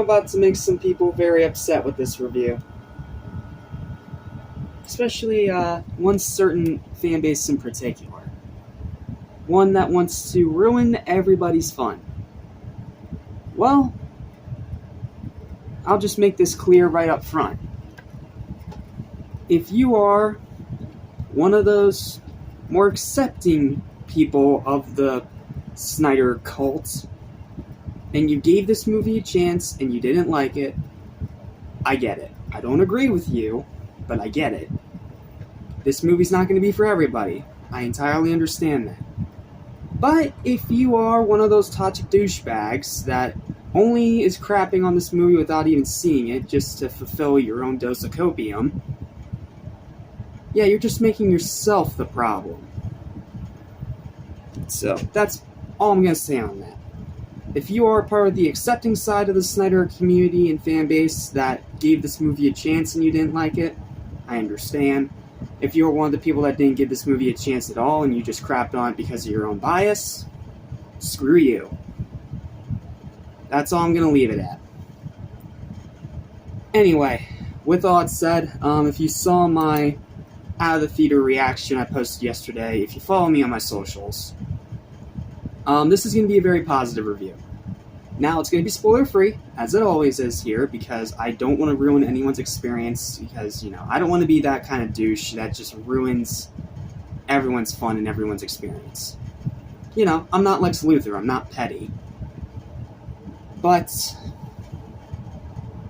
about to make some people very upset with this review. Especially one certain fan base in particular. One that wants to ruin everybody's fun. Well, I'll just make this clear right up front. If you are one of those more accepting people of the Snyder cult, and you gave this movie a chance and you didn't like it, I get it. I don't agree with you, but I get it. This movie's not going to be for everybody. I entirely understand that. But if you are one of those toxic douchebags that only is crapping on this movie without even seeing it just to fulfill your own dose of copium, yeah, you're just making yourself the problem. So, that's all I'm going to say on that. If you are part of the accepting side of the Snyder community and fan base that gave this movie a chance and you didn't like it, I understand. If you're one of the people that didn't give this movie a chance at all and you just crapped on it because of your own bias, screw you. That's all I'm going to leave it at. Anyway, with all that said, if you saw my out of the theater reaction I posted yesterday, if you follow me on my socials, this is going to be a very positive review. Now, it's going to be spoiler-free, as it always is here, because I don't want to ruin anyone's experience, because, I don't want to be that kind of douche that just ruins everyone's fun and everyone's experience. I'm not Lex Luthor, I'm not petty. But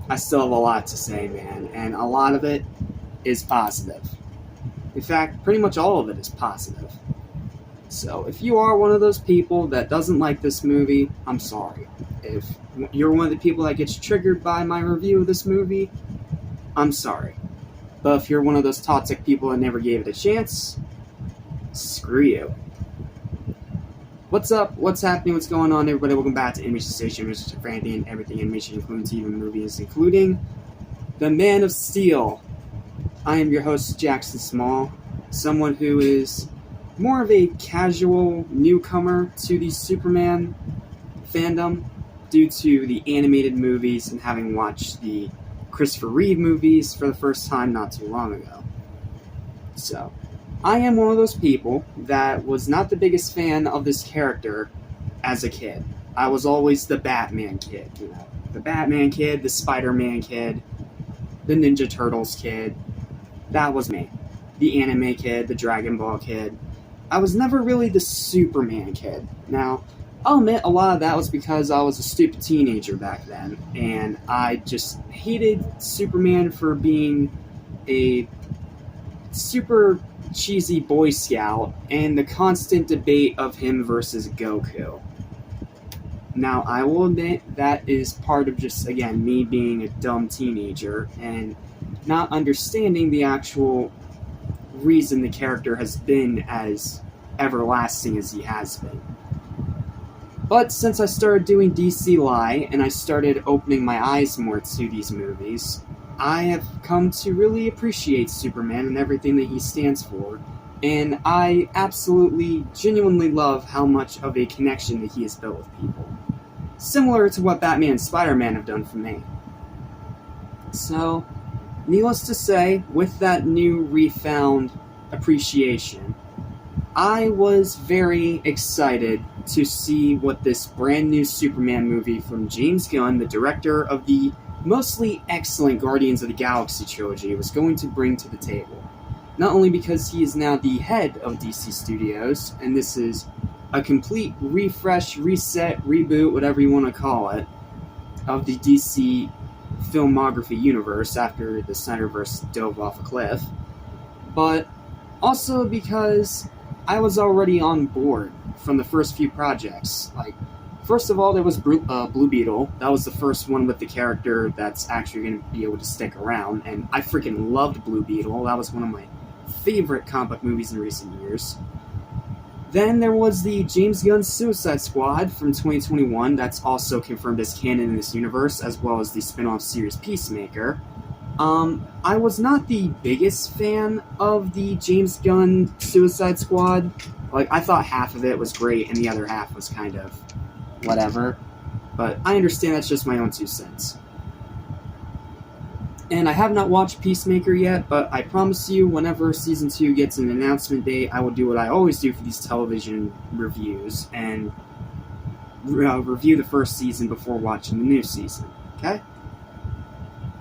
I still have a lot to say, man, and a lot of it is positive. In fact, pretty much all of it is positive. So, if you are one of those people that doesn't like this movie, I'm sorry. If you're one of the people that gets triggered by my review of this movie, I'm sorry. But if you're one of those toxic people that never gave it a chance, screw you. What's up? What's happening? What's going on, everybody? Welcome back to Animation Station, Mr. Frankie, and everything animation, including TV movies, including The Man of Steel. I am your host, Jackson Small, someone who is more of a casual newcomer to the Superman fandom due to the animated movies and having watched the Christopher Reeve movies for the first time not too long ago. So, I am one of those people that was not the biggest fan of this character as a kid. I was always the Batman kid, The Batman kid, the Spider-Man kid, the Ninja Turtles kid. That was me. The anime kid, the Dragon Ball kid. I was never really the Superman kid. Now, I'll admit a lot of that was because I was a stupid teenager back then, and I just hated Superman for being a super cheesy Boy Scout and the constant debate of him versus Goku. Now, I will admit that is part of just, again, me being a dumb teenager and not understanding the actual reason the character has been as everlasting as he has been. But since I started doing DC Lie and I started opening my eyes more to these movies, I have come to really appreciate Superman and everything that he stands for, and I absolutely, genuinely love how much of a connection that he has built with people. Similar to what Batman and Spider-Man have done for me. So, needless to say, with that new refound appreciation, I was very excited to see what this brand new Superman movie from James Gunn, the director of the mostly excellent Guardians of the Galaxy trilogy, was going to bring to the table. Not only because he is now the head of DC Studios, and this is a complete refresh, reset, reboot, whatever you want to call it, of the DC filmography universe after the Snyderverse dove off a cliff, but also because I was already on board from the first few projects. First of all, there was Blue Beetle. That was the first one with the character that's actually going to be able to stick around, and I freaking loved Blue Beetle. That was one of my favorite comic book movies in recent years. Then there was the James Gunn Suicide Squad from 2021, that's also confirmed as canon in this universe, as well as the spin-off series Peacemaker. I was not the biggest fan of the James Gunn Suicide Squad. I thought half of it was great and the other half was kind of whatever. But I understand that's just my own 2 cents. And I have not watched Peacemaker yet, but I promise you, whenever Season 2 gets an announcement date, I will do what I always do for these television reviews, and review the first season before watching the new season, okay?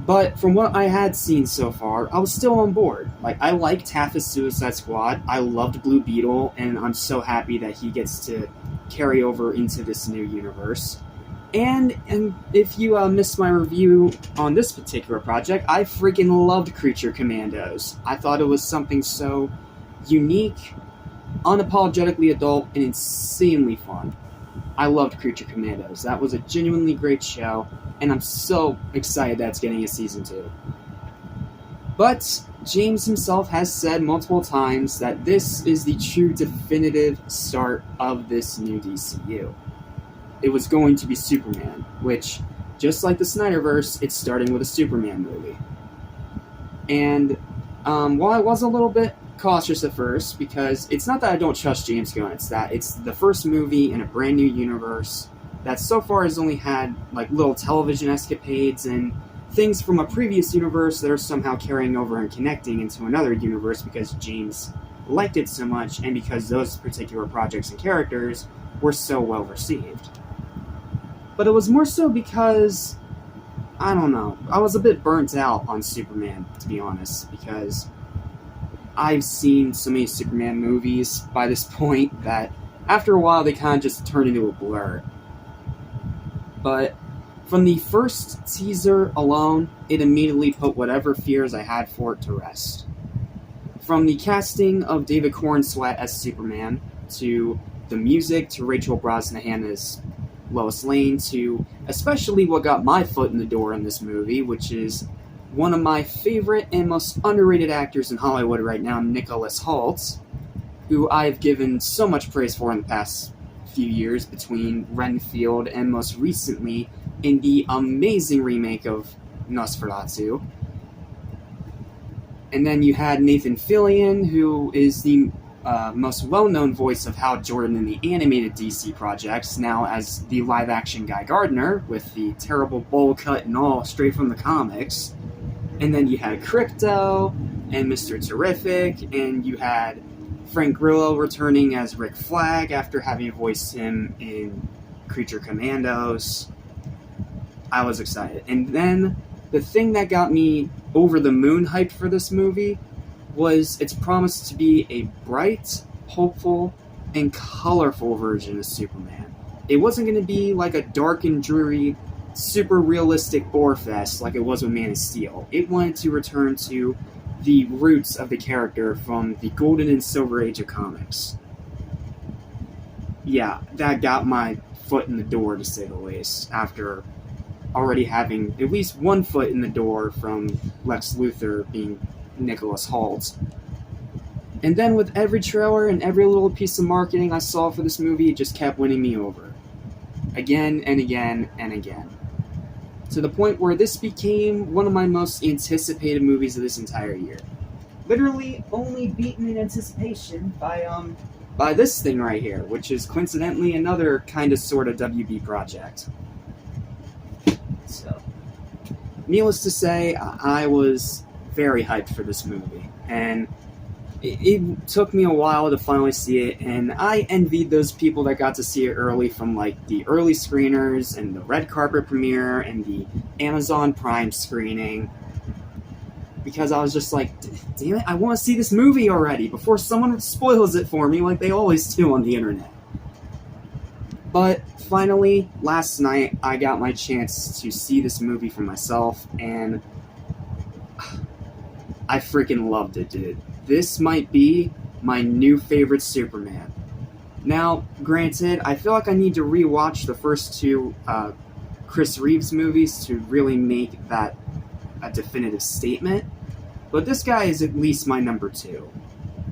But from what I had seen so far, I was still on board. Like, I liked half of Suicide Squad, I loved Blue Beetle, and I'm so happy that he gets to carry over into this new universe. And if you missed my review on this particular project, I freaking loved Creature Commandos. I thought it was something so unique, unapologetically adult, and insanely fun. I loved Creature Commandos. That was a genuinely great show, and I'm so excited that it's getting a season 2. But James himself has said multiple times that this is the true definitive start of this new DCU. It was going to be Superman, which, just like the Snyderverse, it's starting with a Superman movie. And while I was a little bit cautious at first, because it's not that I don't trust James Gunn, it's that it's the first movie in a brand new universe that so far has only had like little television escapades and things from a previous universe that are somehow carrying over and connecting into another universe because James liked it so much and because those particular projects and characters were so well received. But it was more so because, I don't know, I was a bit burnt out on Superman, to be honest, because I've seen so many Superman movies by this point that after a while they kind of just turn into a blur. But from the first teaser alone, it immediately put whatever fears I had for it to rest. From the casting of David Corenswet as Superman, to the music, to Rachel Brosnahan as Lois Lane, to especially what got my foot in the door in this movie, which is one of my favorite and most underrated actors in Hollywood right now, Nicholas Hoult, who I've given so much praise for in the past few years between Renfield and most recently in the amazing remake of Nosferatu. And then you had Nathan Fillion, who is the most well-known voice of Hal Jordan in the animated DC projects, now as the live-action Guy Gardner, with the terrible bowl cut and all straight from the comics. And then you had Krypto, and Mr. Terrific, and you had Frank Grillo returning as Rick Flag after having voiced him in Creature Commandos. I was excited. And then the thing that got me over the moon hyped for this movie was its promise to be a bright, hopeful, and colorful version of Superman. It wasn't going to be like a dark and dreary, super realistic bore fest like it was with Man of Steel. It wanted to return to the roots of the character from the golden and silver age of comics. Yeah, that got my foot in the door, to say the least, after already having at least one foot in the door from Lex Luthor being Nicholas Hoult. And then with every trailer and every little piece of marketing I saw for this movie, it just kept winning me over. Again and again and again. To the point where this became one of my most anticipated movies of this entire year. Literally only beaten in anticipation by this thing right here, which is coincidentally another kind of sort of WB project. So, needless to say, I was very hyped for this movie, and it took me a while to finally see it, and I envied those people that got to see it early from like the early screeners and the red carpet premiere and the Amazon Prime screening, because I was just like, damn it, I want to see this movie already before someone spoils it for me like they always do on the internet. But finally, last night, I got my chance to see this movie for myself, and I freaking loved it, dude. This might be my new favorite Superman. Now, granted, I feel like I need to rewatch the first two Chris Reeves movies to really make that a definitive statement, but this guy is at least my number 2.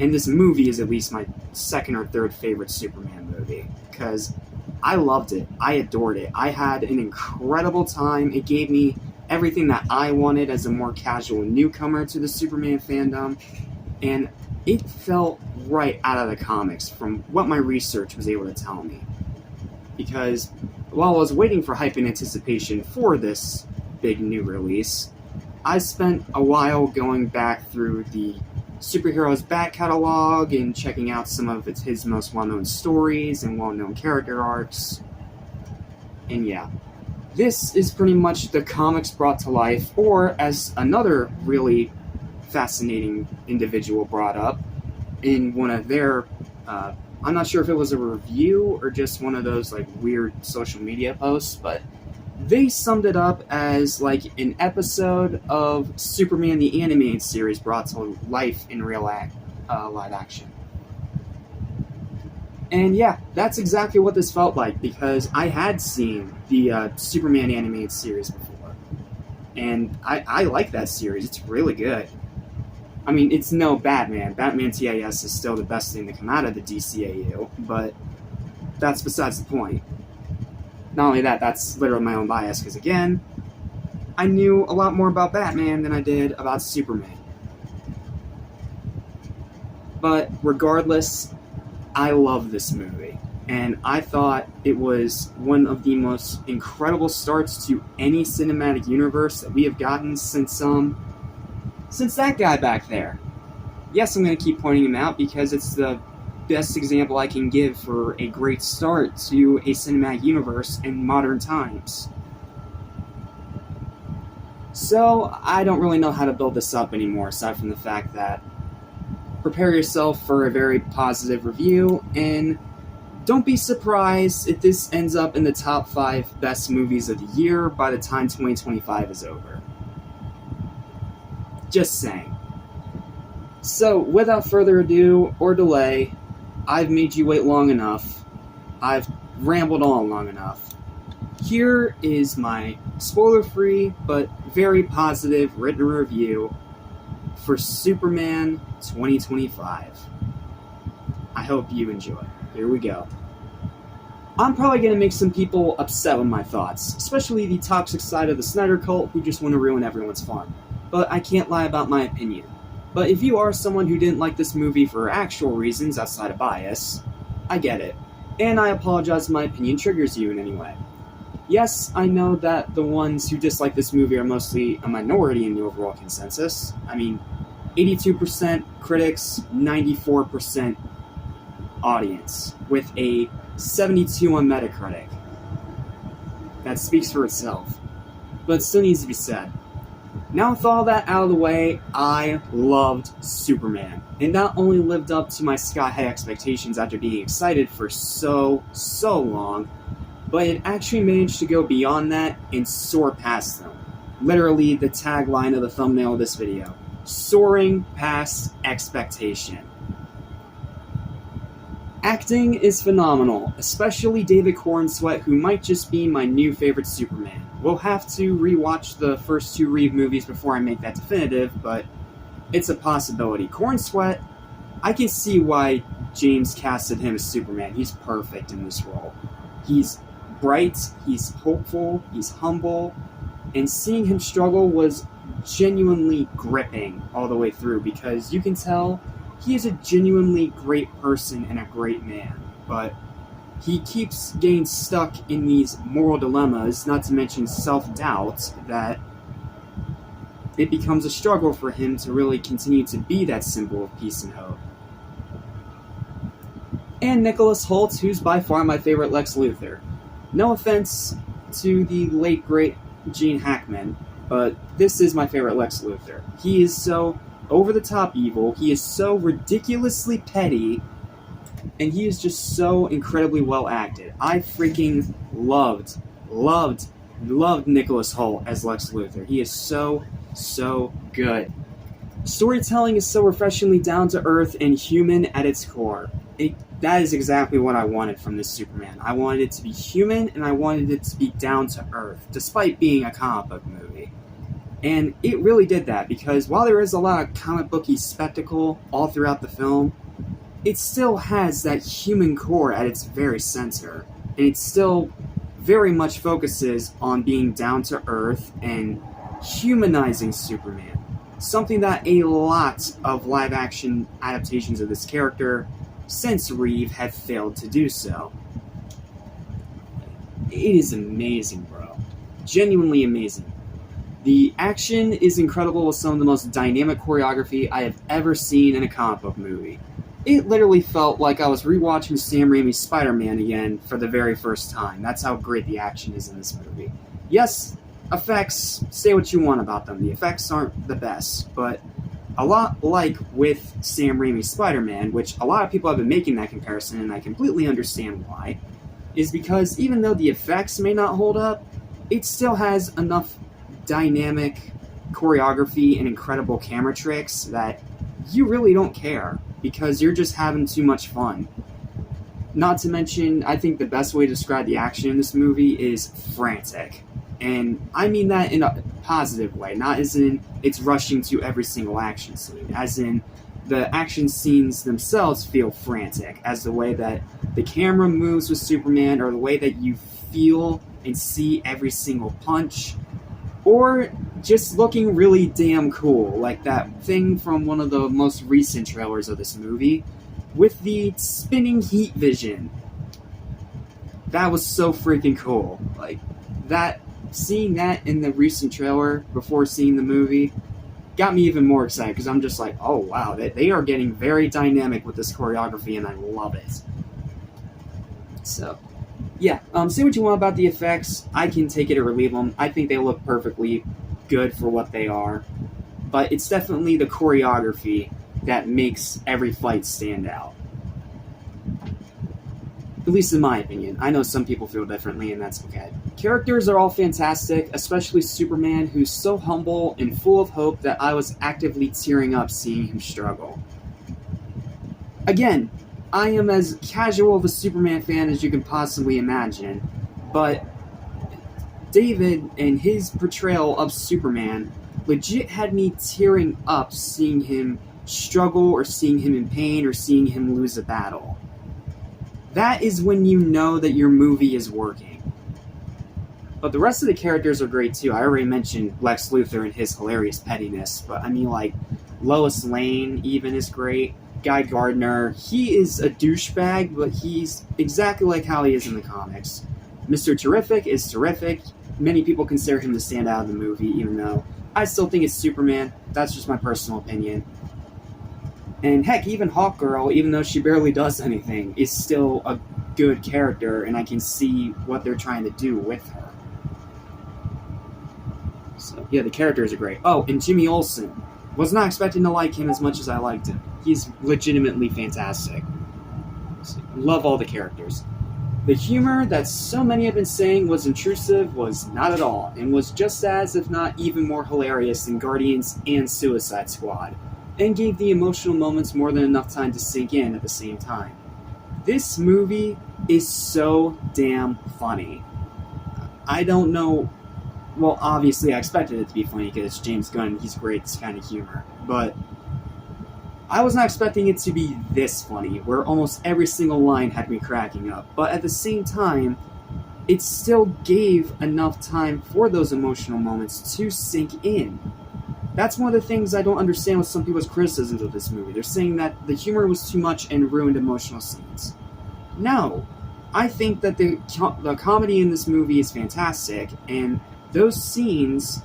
And this movie is at least my second or third favorite Superman movie, because I loved it. I adored it. I had an incredible time. It gave me everything that I wanted as a more casual newcomer to the Superman fandom, and it felt right out of the comics from what my research was able to tell me. Because while I was waiting for hype and anticipation for this big new release, I spent a while going back through the superheroes back catalog and checking out some of his most well-known stories and well-known character arcs. And yeah, this is pretty much the comics brought to life, or as another really fascinating individual brought up in one of their, I'm not sure if it was a review or just one of those like weird social media posts, but they summed it up as like an episode of Superman the Animated Series brought to life in live action. And yeah, that's exactly what this felt like, because I had seen the Superman Animated Series before. And I like that series. It's really good. I mean, it's no Batman. Batman TAS is still the best thing to come out of the DCAU, but that's besides the point. Not only that, that's literally my own bias, because again, I knew a lot more about Batman than I did about Superman. But regardless, I love this movie, and I thought it was one of the most incredible starts to any cinematic universe that we have gotten since that guy back there. Yes, I'm going to keep pointing him out because it's the best example I can give for a great start to a cinematic universe in modern times. So, I don't really know how to build this up anymore, aside from the fact that prepare yourself for a very positive review, and don't be surprised if this ends up in the top 5 best movies of the year by the time 2025 is over. Just saying. So, without further ado or delay, I've made you wait long enough. I've rambled on long enough. Here is my spoiler-free but very positive written review for Superman 2025. I hope you enjoy. Here we go. I'm probably going to make some people upset with my thoughts, especially the toxic side of the Snyder cult who just want to ruin everyone's fun. But I can't lie about my opinion. But if you are someone who didn't like this movie for actual reasons outside of bias, I get it. And I apologize if my opinion triggers you in any way. Yes, I know that the ones who dislike this movie are mostly a minority in the overall consensus. I mean, 82% critics, 94% audience, with a 72 on Metacritic. That speaks for itself. But it still needs to be said. Now with all that out of the way, I loved Superman. It not only lived up to my sky-high expectations after being excited for so long, but it actually managed to go beyond that and soar past them. Literally the tagline of the thumbnail of this video. Soaring past expectation. Acting is phenomenal, especially David Corenswet, who might just be my new favorite Superman. We'll have to rewatch the first 2 Reeve movies before I make that definitive, but it's a possibility. Corenswet, I can see why James casted him as Superman. He's perfect in this role. He's bright, he's hopeful, he's humble, and seeing him struggle was genuinely gripping all the way through, because you can tell he is a genuinely great person and a great man, but he keeps getting stuck in these moral dilemmas, not to mention self-doubt, that it becomes a struggle for him to really continue to be that symbol of peace and hope. And Nicholas Hoult, who's by far my favorite Lex Luthor. No offense to the late, great Gene Hackman, but this is my favorite Lex Luthor. He is so over-the-top evil, he is so ridiculously petty, and he is just so incredibly well acted. I freaking loved Nicholas Hoult as Lex Luthor. He is so good. Storytelling is so refreshingly down-to-earth and human at its core. That is exactly what I wanted from this Superman. I wanted it to be human, and I wanted it to be down-to-earth, despite being a comic book movie. And it really did that, because while there is a lot of comic booky spectacle all throughout the film, it still has that human core at its very center. And it still very much focuses on being down-to-earth and humanizing Superman. Something that a lot of live-action adaptations of this character since Reeve have failed to do so. It is amazing, bro. Genuinely amazing. The action is incredible with some of the most dynamic choreography I have ever seen in a comic book movie. It literally felt like I was rewatching Sam Raimi's Spider-Man again for the very first time. That's how great the action is in this movie. Yes, effects, say what you want about them. The effects aren't the best, but a lot like with Sam Raimi's Spider-Man, which a lot of people have been making that comparison, and I completely understand why, is because even though the effects may not hold up, it still has enough dynamic choreography and incredible camera tricks that you really don't care because you're just having too much fun. Not to mention, I think the best way to describe the action in this movie is frantic. And I mean that in a positive way, not as in it's rushing to every single action scene, as in the action scenes themselves feel frantic, as the way that the camera moves with Superman, or the way that you feel and see every single punch, or just looking really damn cool, like that thing from one of the most recent trailers of this movie, with the spinning heat vision. That was so freaking cool. Like, that, seeing that in the recent trailer before seeing the movie got me even more excited, because I'm just like, oh wow, they are getting very dynamic with this choreography, and I love it. So, yeah, say what you want about the effects. I can take it or leave them. I think they look perfectly good for what they are. But it's definitely the choreography that makes every fight stand out. At least in my opinion. I know some people feel differently, and that's okay. Characters are all fantastic, especially Superman, who's so humble and full of hope that I was actively tearing up seeing him struggle. Again, I am as casual of a Superman fan as you can possibly imagine, but David and his portrayal of Superman legit had me tearing up seeing him struggle, or seeing him in pain, or seeing him lose a battle. That is when you know that your movie is working. But the rest of the characters are great too. I already mentioned Lex Luthor and his hilarious pettiness, but I mean, like, Lois Lane even is great. Guy Gardner, he is a douchebag, but he's exactly like how he is in the comics. Mr. Terrific is terrific. Many people consider him the standout of the movie, even though I still think it's Superman. That's just my personal opinion. And heck, even Hawkgirl, even though she barely does anything, is still a good character, and I can see what they're trying to do with her. So, yeah, the characters are great. Oh, and Jimmy Olsen. Was not expecting to like him as much as I liked him. He's legitimately fantastic. So, love all the characters. The humor that so many have been saying was intrusive was not at all, and was just as, if not even more hilarious than Guardians and Suicide Squad, and gave the emotional moments more than enough time to sink in at the same time. This movie is so damn funny. I don't know. Well, obviously I expected it to be funny because it's James Gunn, he's great at this kind of humor, but I was not expecting it to be this funny, where almost every single line had me cracking up, but at the same time, it still gave enough time for those emotional moments to sink in. That's one of the things I don't understand with some people's criticisms of this movie. They're saying that the humor was too much and ruined emotional scenes. No, I think that the comedy in this movie is fantastic, and those scenes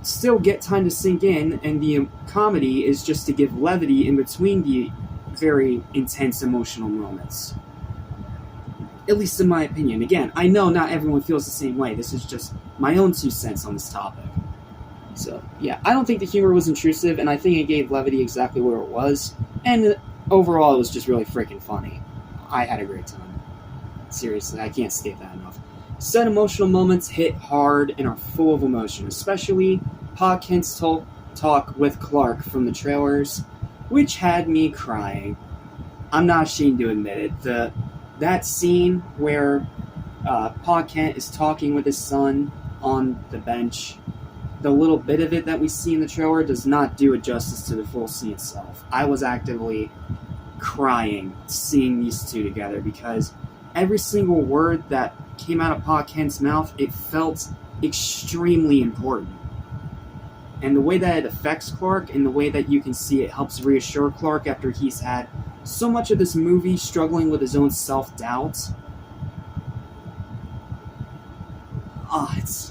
still get time to sink in, and the comedy is just to give levity in between the very intense emotional moments. At least in my opinion. Again, I know not everyone feels the same way. This is just my own 2 cents on this topic. So, yeah, I don't think the humor was intrusive, and I think it gave levity exactly where it was, and overall it was just really freaking funny. I had a great time. Seriously, I can't state that enough. Some emotional moments hit hard and are full of emotion, especially Pa Kent's talk with Clark from the trailers, which had me crying. I'm not ashamed to admit it. That scene where Pa Kent is talking with his son on the bench, the little bit of it that we see in the trailer does not do it justice to the full scene itself. I was actively crying seeing these two together, because every single word that came out of Pa Kent's mouth, it felt extremely important. And the way that it affects Clark, and the way that you can see it helps reassure Clark after he's had so much of this movie struggling with his own self-doubt.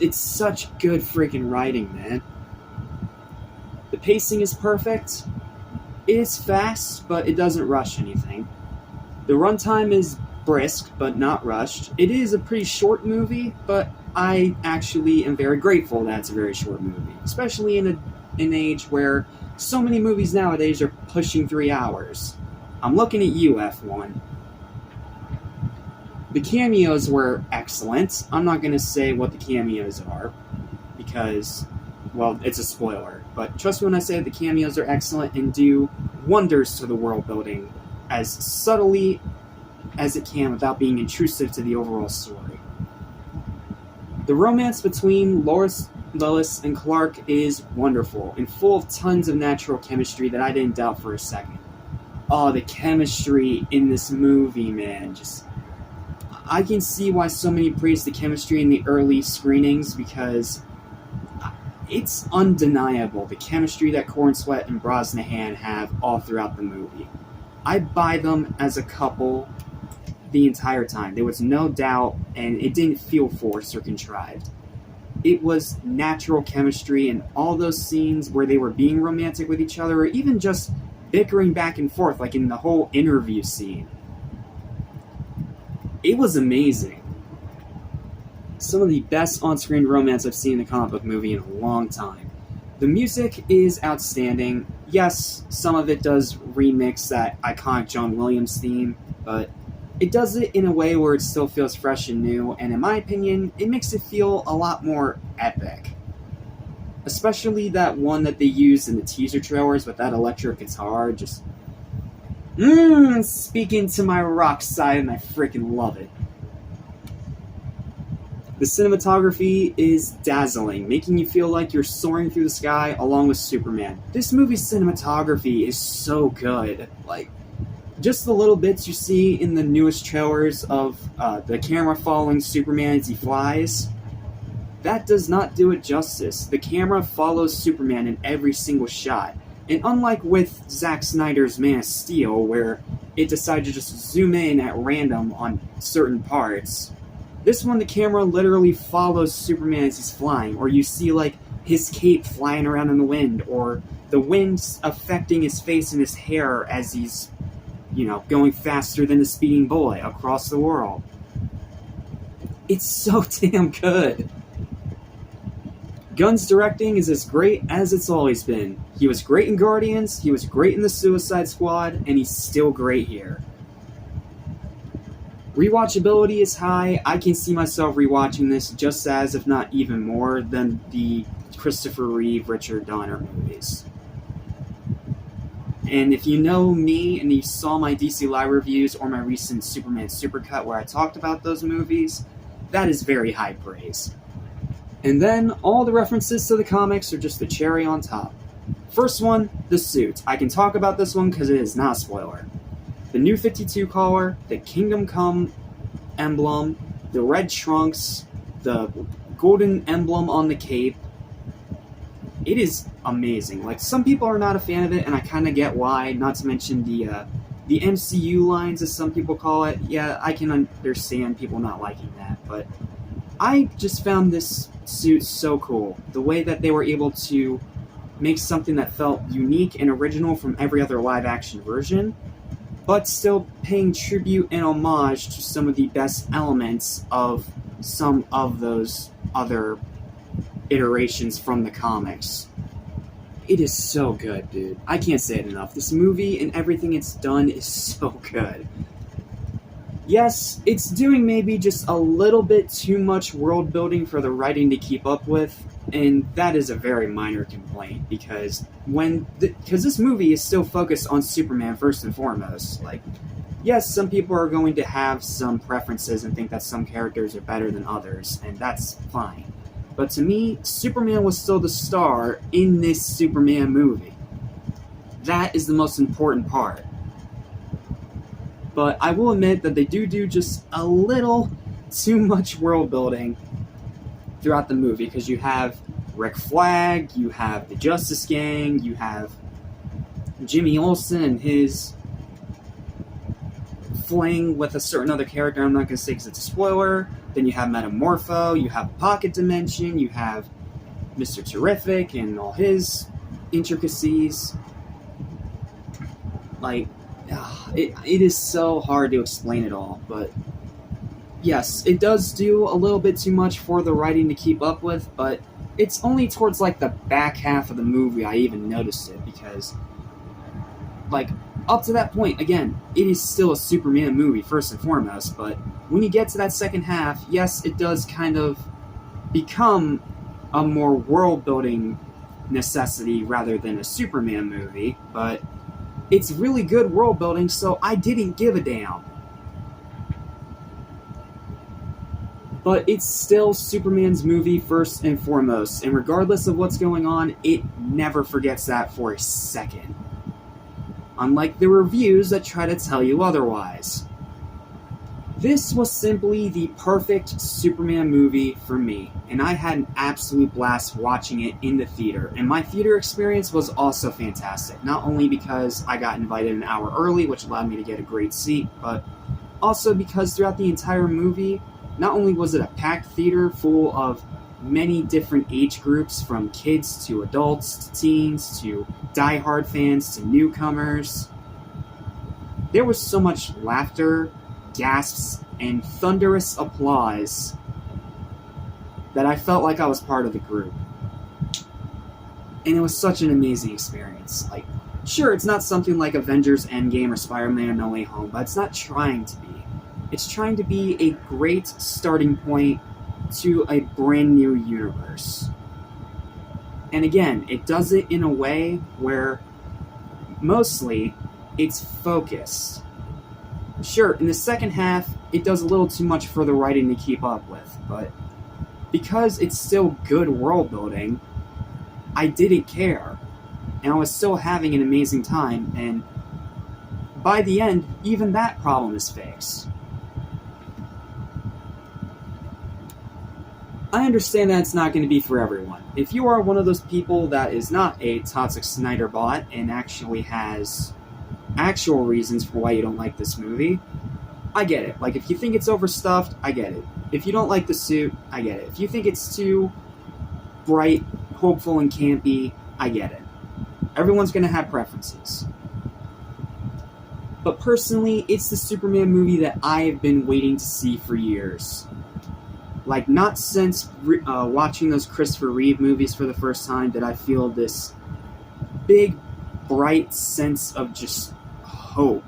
it's such good freaking writing, man. The pacing is perfect. It's fast, but it doesn't rush anything. The runtime is brisk, but not rushed. It is a pretty short movie, but I actually am very grateful that it's a very short movie, especially in an age where so many movies nowadays are pushing 3 hours. I'm looking at you, F1. The cameos were excellent. I'm not going to say what the cameos are, because, well, it's a spoiler. But trust me when I say the cameos are excellent and do wonders to the world building as subtly as it can without being intrusive to the overall story. The romance between Lois and Clark is wonderful and full of tons of natural chemistry that I didn't doubt for a second. Oh, the chemistry in this movie, man. I can see why so many praise the chemistry in the early screenings, because it's undeniable, the chemistry that Cornsweet and Brosnahan have all throughout the movie. I buy them as a couple the entire time. There was no doubt, and it didn't feel forced or contrived. It was natural chemistry in all those scenes where they were being romantic with each other, or even just bickering back and forth, like in the whole interview scene. It was amazing. Some of the best on-screen romance I've seen in a comic book movie in a long time. The music is outstanding. Yes, some of it does remix that iconic John Williams theme, but it does it in a way where it still feels fresh and new, and in my opinion, it makes it feel a lot more epic. Especially that one that they used in the teaser trailers with that electric guitar, just speaking to my rock side, and I freaking love it. The cinematography is dazzling, making you feel like you're soaring through the sky along with Superman. This movie's cinematography is so good. Like, just the little bits you see in the newest trailers of the camera following Superman as he flies, that does not do it justice. The camera follows Superman in every single shot. And unlike with Zack Snyder's Man of Steel, where it decided to just zoom in at random on certain parts, this one the camera literally follows Superman as he's flying, or you see like his cape flying around in the wind, or the wind affecting his face and his hair as he's, going faster than a speeding bullet across the world. It's so damn good. Gunn's directing is as great as it's always been. He was great in Guardians, he was great in the Suicide Squad, and he's still great here. Rewatchability is high. I can see myself rewatching this just as, if not even more, than the Christopher Reeve, Richard Donner movies. And if you know me and you saw my DC Live reviews or my recent Superman Supercut where I talked about those movies, that is very high praise. And then all the references to the comics are just the cherry on top. First one, the suit. I can talk about this one because it is not a spoiler. The New 52 collar, the Kingdom Come emblem, the red trunks, the golden emblem on the cape. It is amazing. Like, some people are not a fan of it, and I kind of get why, not to mention the MCU lines, as some people call it. Yeah, I can understand people not liking that, but I just found this suit so cool. The way that they were able to make something that felt unique and original from every other live-action version, but still paying tribute and homage to some of the best elements of some of those other iterations from the comics. It is so good, dude. I can't say it enough. This movie and everything it's done is so good. Yes, it's doing maybe just a little bit too much world building for the writing to keep up with, and that is a very minor complaint, because this movie is still focused on Superman first and foremost. Like, yes, some people are going to have some preferences and think that some characters are better than others, and that's fine. But to me, Superman was still the star in this Superman movie. That is the most important part. But I will admit that they do just a little too much world building throughout the movie, because you have Rick Flag, you have the Justice Gang, you have Jimmy Olsen and his fling with a certain other character I'm not going to say because it's a spoiler. Then you have Metamorpho, you have Pocket Dimension, you have Mr. Terrific and all his intricacies. Like, it is so hard to explain it all, but yes, it does do a little bit too much for the writing to keep up with, but it's only towards like the back half of the movie I even noticed it, because like up to that point, again, it is still a Superman movie first and foremost, but when you get to that second half, yes, it does kind of become a more world-building necessity rather than a Superman movie, but it's really good world-building, so I didn't give a damn. But it's still Superman's movie first and foremost, and regardless of what's going on, it never forgets that for a second. Unlike the reviews that try to tell you otherwise. This was simply the perfect Superman movie for me, and I had an absolute blast watching it in the theater. And my theater experience was also fantastic, not only because I got invited an hour early, which allowed me to get a great seat, but also because throughout the entire movie, not only was it a packed theater full of many different age groups, from kids to adults to teens to diehard fans to newcomers, there was so much laughter, gasps, and thunderous applause that I felt like I was part of the group. And it was such an amazing experience. Like, sure, it's not something like Avengers Endgame or Spider-Man No Way Home, but it's not trying to be. It's trying to be a great starting point to a brand new universe. And again, it does it in a way where mostly it's focused. Sure, in the second half, it does a little too much for the writing to keep up with, but because it's still good world building, I didn't care. And I was still having an amazing time, and by the end, even that problem is fixed. I understand that it's not going to be for everyone. If you are one of those people that is not a toxic Snyder bot and actually has actual reasons for why you don't like this movie, I get it. Like, if you think it's overstuffed, I get it. If you don't like the suit, I get it. If you think it's too bright, hopeful, and campy, I get it. Everyone's going to have preferences. But personally, it's the Superman movie that I have been waiting to see for years. Like, not since watching those Christopher Reeve movies for the first time did I feel this big, bright sense of just hope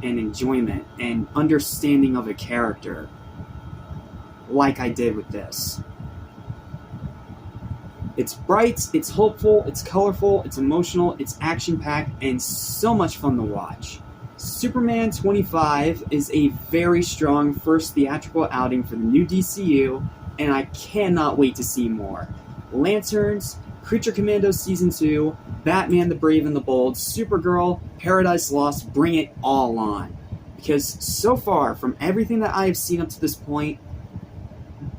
and enjoyment and understanding of a character like I did with this. It's bright, it's hopeful, it's colorful, it's emotional, it's action-packed, and so much fun to watch. Superman 25 is a very strong first theatrical outing for the new DCU, and I cannot wait to see more. Lanterns, Creature Commandos Season 2, Batman the Brave and the Bold, Supergirl, Paradise Lost, bring it all on. Because so far, from everything that I have seen up to this point,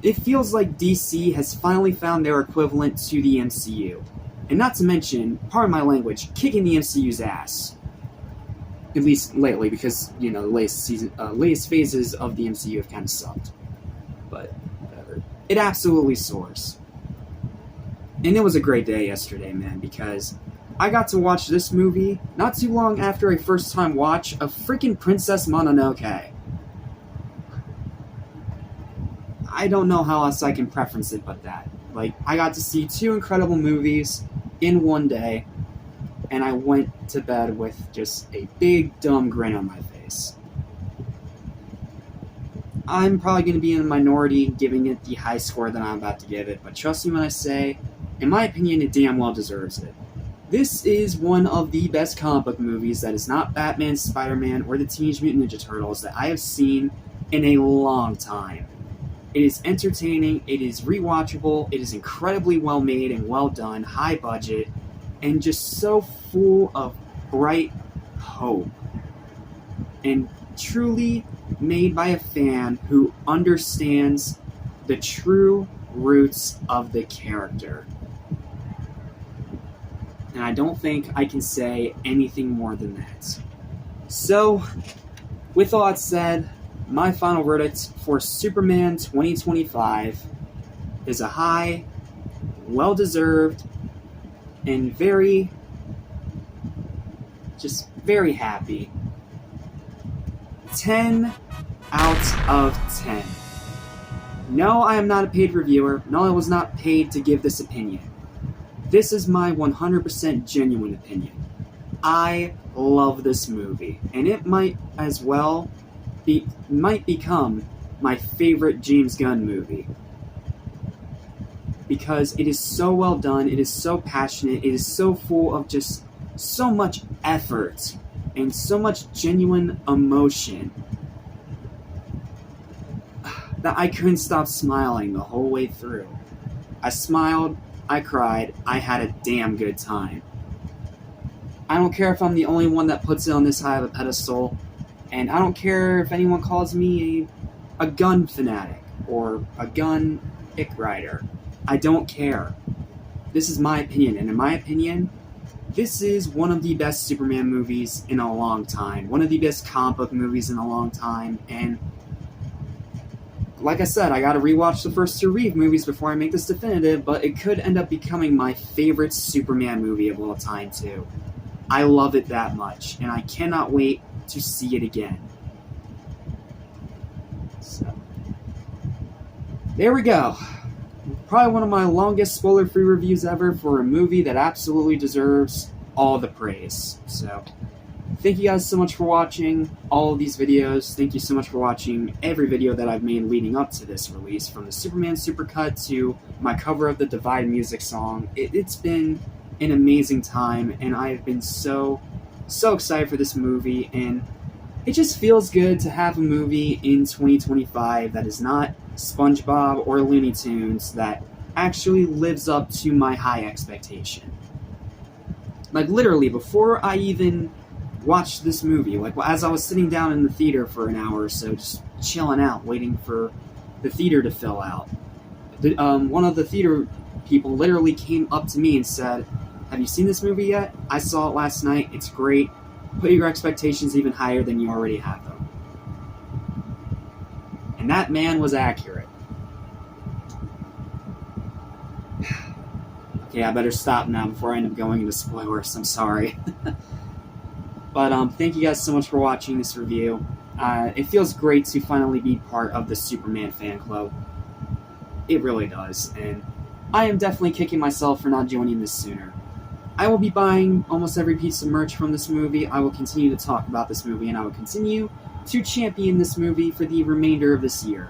it feels like DC has finally found their equivalent to the MCU. And not to mention, pardon my language, kicking the MCU's ass. At least lately, because, you know, the latest phases of the MCU have kind of sucked. But, whatever. It absolutely soars. And it was a great day yesterday, man, because I got to watch this movie not too long after a first-time watch of freaking Princess Mononoke. I don't know how else I can preference it but that. Like, I got to see two incredible movies in one day, and I went to bed with just a big, dumb grin on my face. I'm probably going to be in the minority giving it the high score that I'm about to give it, but trust me when I say, in my opinion, it damn well deserves it. This is one of the best comic book movies that is not Batman, Spider-Man, or the Teenage Mutant Ninja Turtles that I have seen in a long time. It is entertaining, it is rewatchable, it is incredibly well made and well done, high budget, and just so full of bright hope. And truly made by a fan who understands the true roots of the character. And I don't think I can say anything more than that. So, with all that said, my final verdict for Superman 2025 is a high, well-deserved, and very happy 10 out of 10. No, I am not a paid reviewer. No, I was not paid to give this opinion. This is my 100% genuine opinion. I love this movie, and it might become my favorite James Gunn movie. Because it is so well done, it is so passionate, it is so full of just so much effort and so much genuine emotion that I couldn't stop smiling the whole way through. I smiled, I cried, I had a damn good time. I don't care if I'm the only one that puts it on this high of a pedestal, and I don't care if anyone calls me a gun fanatic or a gun ick rider. I don't care. This is my opinion, and in my opinion, this is one of the best Superman movies in a long time. One of the best comic book movies in a long time, and like I said, I gotta rewatch the first two Reeve movies before I make this definitive, but it could end up becoming my favorite Superman movie of all time, too. I love it that much, and I cannot wait to see it again. So, there we go. Probably one of my longest spoiler-free reviews ever for a movie that absolutely deserves all the praise. So, thank you guys so much for watching all of these videos. Thank you so much for watching every video that I've made leading up to this release, from the Superman Supercut to my cover of the Divide music song. It's been an amazing time, and I've been so excited for this movie, and it just feels good to have a movie in 2025 that is not SpongeBob or Looney Tunes, that actually lives up to my high expectation. Like, literally, before I even watched this movie, like, as I was sitting down in the theater for an hour or so, just chilling out, waiting for the theater to fill out, one of the theater people literally came up to me and said, "Have you seen this movie yet? I saw it last night. It's great. Put your expectations even higher than you already have them." And that man was accurate. Okay, I better stop now before I end up going into spoilers. I'm sorry. But thank you guys so much for watching this review. It feels great to finally be part of the Superman fan club. It really does, and I am definitely kicking myself for not joining this sooner. I will be buying almost every piece of merch from this movie. I will continue to talk about this movie, and I will continue to champion this movie for the remainder of this year.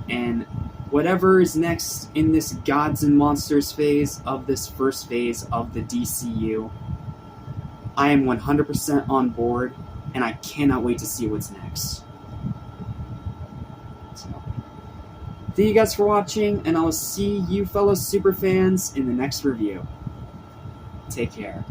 And whatever is next in this Gods and Monsters phase of this first phase of the DCU, I am 100% on board, and I cannot wait to see what's next. So, thank you guys for watching, and I will see you fellow super fans in the next review. Take care.